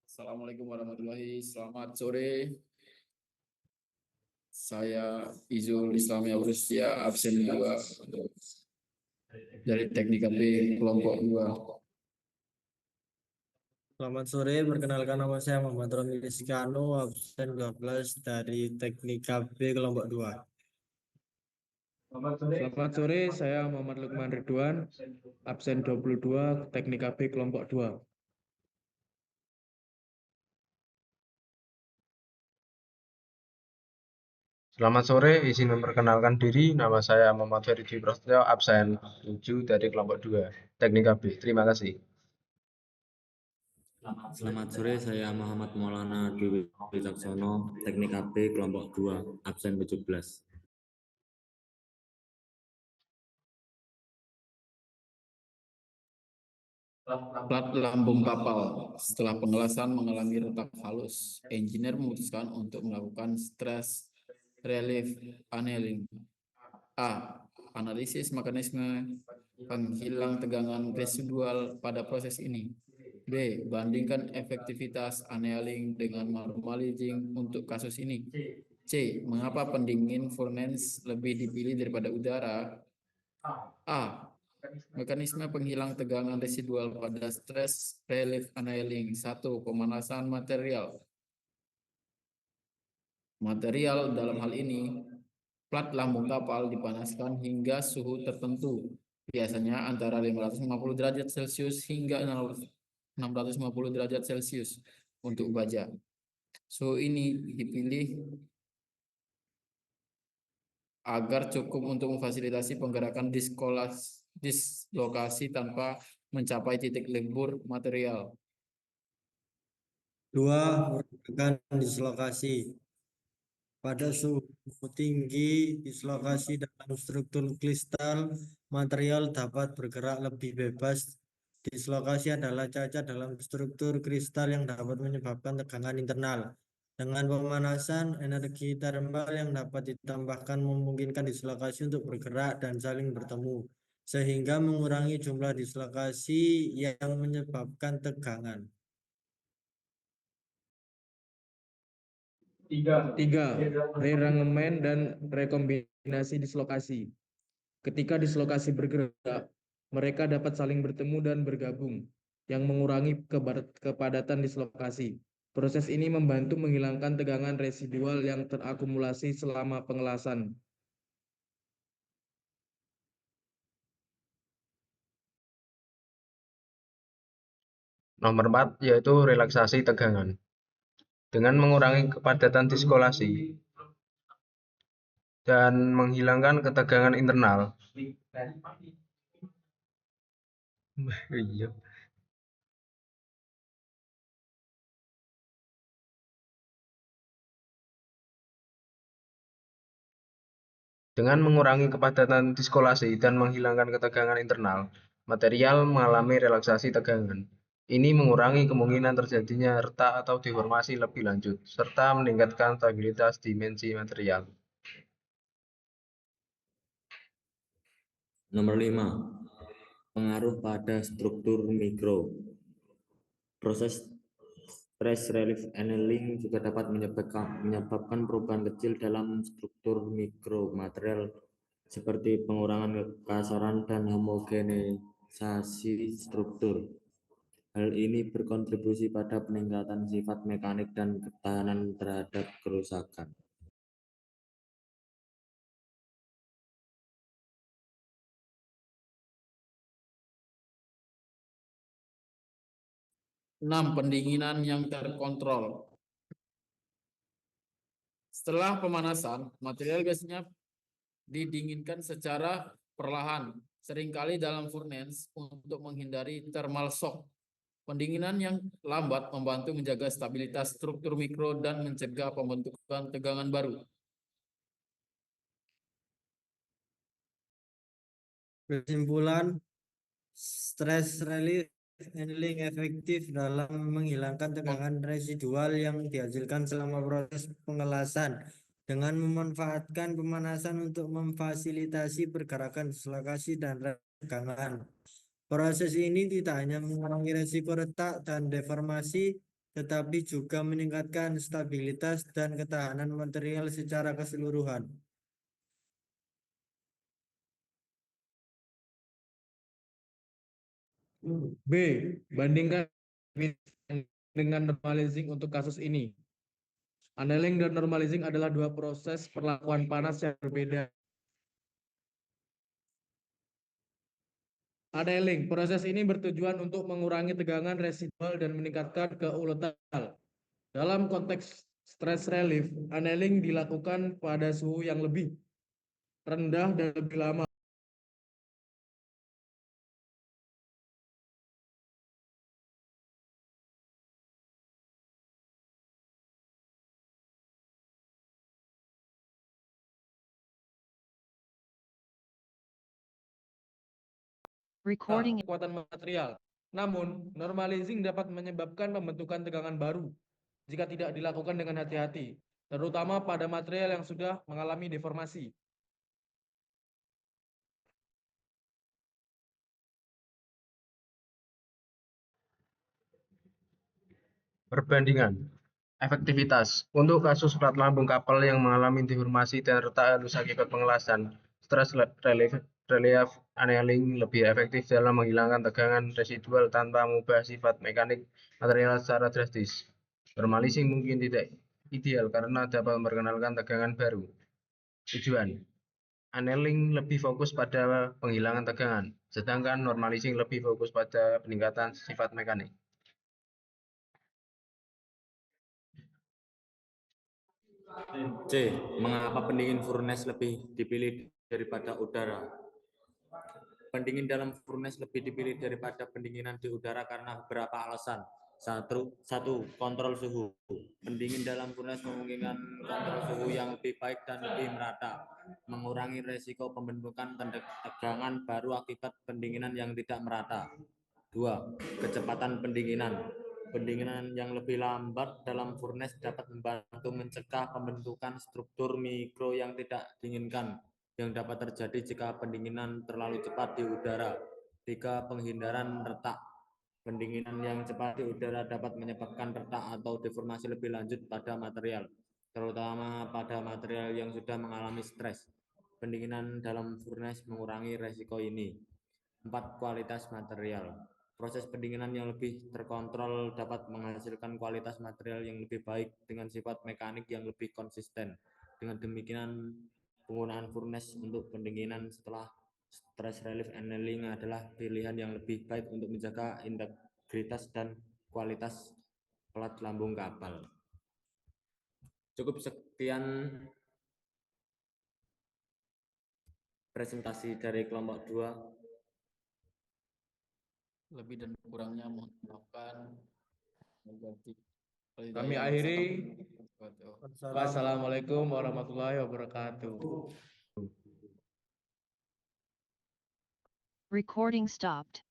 Assalamualaikum warahmatullahi. Selamat sore. Saya Izul Islamia Rusya absen 2 dari Teknik AB kelompok 2. Selamat sore, perkenalkan nama saya Muhammad Romi Rizkano, absen 12 dari Teknik KB kelompok 2. Selamat sore, saya Muhammad Lukman Ridwan, absen 22, Teknik AB kelompok 2. Selamat sore, izin memperkenalkan diri. Nama saya Muhammad Feridi Prasetyo, absen 7 dari kelompok 2, Teknik AB. Terima kasih. Selamat sore, saya Muhammad Maulana Dwi Wicaksono, Teknik AB kelompok 2, absen 17. Plat lambung kapal. Setelah pengelasan mengalami retak halus, engineer memutuskan untuk melakukan stress relief annealing. A. Analisis mekanisme penghilang tegangan residual pada proses ini. B. Bandingkan efektivitas annealing dengan normalizing untuk kasus ini. C. Mengapa pendingin furnace lebih dipilih daripada udara? A. Mekanisme penghilang tegangan residual pada stress relief annealing. 1. Pemanasan material. Material dalam hal ini, plat lambung kapal dipanaskan hingga suhu tertentu, biasanya antara 550 derajat Celcius hingga 650 derajat Celcius untuk baja. Suhu ini dipilih agar cukup untuk memfasilitasi penggerakan dislokasi tanpa mencapai titik lebur material. 2. Menggunakan dislokasi. Pada suhu tinggi, dislokasi dalam struktur kristal material dapat bergerak lebih bebas. Dislokasi adalah cacat dalam struktur kristal yang dapat menyebabkan tegangan internal. Dengan pemanasan, energi termal yang dapat ditambahkan memungkinkan dislokasi untuk bergerak dan saling bertemu, sehingga mengurangi jumlah dislokasi yang menyebabkan tegangan. 3. Rerangemen dan rekombinasi dislokasi. Ketika dislokasi bergerak, mereka dapat saling bertemu dan bergabung, yang mengurangi kepadatan dislokasi. Proses ini membantu menghilangkan tegangan residual yang terakumulasi selama pengelasan. Nomor 4, yaitu relaksasi tegangan. Dengan mengurangi kepadatan diskolasi dan menghilangkan ketegangan internal. Iya. Dengan mengurangi kepadatan diskolasi dan menghilangkan ketegangan internal, material mengalami relaksasi tegangan. Ini mengurangi kemungkinan terjadinya retak atau deformasi lebih lanjut, serta meningkatkan stabilitas dimensi material. Nomor 5. Pengaruh pada struktur mikro. Proses stress relief annealing juga dapat menyebabkan perubahan kecil dalam struktur mikro material seperti pengurangan kekasaran dan homogenisasi struktur. Hal ini berkontribusi pada peningkatan sifat mekanik dan ketahanan terhadap kerusakan. Pendinginan yang terkontrol. Setelah pemanasan, material biasanya didinginkan secara perlahan, seringkali dalam furnace untuk menghindari thermal shock. Pendinginan yang lambat membantu menjaga stabilitas struktur mikro dan mencegah pembentukan tegangan baru. Kesimpulan, stress relief annealing efektif dalam menghilangkan tegangan residual yang dihasilkan selama proses pengelasan dengan memanfaatkan pemanasan untuk memfasilitasi pergerakan dislokasi dan tegangan. Proses ini tidak hanya mengurangi resiko retak dan deformasi, tetapi juga meningkatkan stabilitas dan ketahanan material secara keseluruhan. B. Bandingkan dengan normalizing untuk kasus ini. Annealing dan normalizing adalah dua proses perlakuan panas yang berbeda. Annealing, proses ini bertujuan untuk mengurangi tegangan residual dan meningkatkan keuletan. Dalam konteks stress relief, annealing dilakukan pada suhu yang lebih rendah dan lebih lama. Recording. Kekuatan material. Namun, normalizing dapat menyebabkan pembentukan tegangan baru jika tidak dilakukan dengan hati-hati, terutama pada material yang sudah mengalami deformasi. Perbandingan efektivitas untuk kasus plat lambung kapal yang mengalami deformasi dan retak halus akibat pengelasan, stress relief annealing lebih efektif dalam menghilangkan tegangan residual tanpa mengubah sifat mekanik material secara drastis. Normalizing mungkin tidak ideal karena dapat memperkenalkan tegangan baru. Tujuan annealing lebih fokus pada penghilangan tegangan, sedangkan normalizing lebih fokus pada peningkatan sifat mekanik. C. Mengapa pendingin furnace lebih dipilih daripada udara? Pendingin dalam furnace lebih dipilih daripada pendinginan di udara karena beberapa alasan. Satu, kontrol suhu. Pendingin dalam furnace memungkinkan kontrol suhu yang lebih baik dan lebih merata, mengurangi resiko pembentukan tegangan baru akibat pendinginan yang tidak merata. Dua, kecepatan pendinginan. Pendinginan yang lebih lambat dalam furnace dapat membantu mencegah pembentukan struktur mikro yang tidak diinginkan yang dapat terjadi jika pendinginan terlalu cepat di udara. Tiga, penghindaran retak. Pendinginan yang cepat di udara dapat menyebabkan retak atau deformasi lebih lanjut pada material, terutama pada material yang sudah mengalami stres. Pendinginan dalam furnace mengurangi resiko ini. 4. Kualitas material. Proses pendinginan yang lebih terkontrol dapat menghasilkan kualitas material yang lebih baik dengan sifat mekanik yang lebih konsisten. Dengan demikian, penggunaan furnace untuk pendinginan setelah stress relief annealing adalah pilihan yang lebih baik untuk menjaga integritas dan kualitas plat lambung kapal. Cukup sekian presentasi dari kelompok 2. Lebih dan kurangnya mohon maafkan. Kami akhiri. Wassalamualaikum warahmatullahi wabarakatuh. Recording stopped.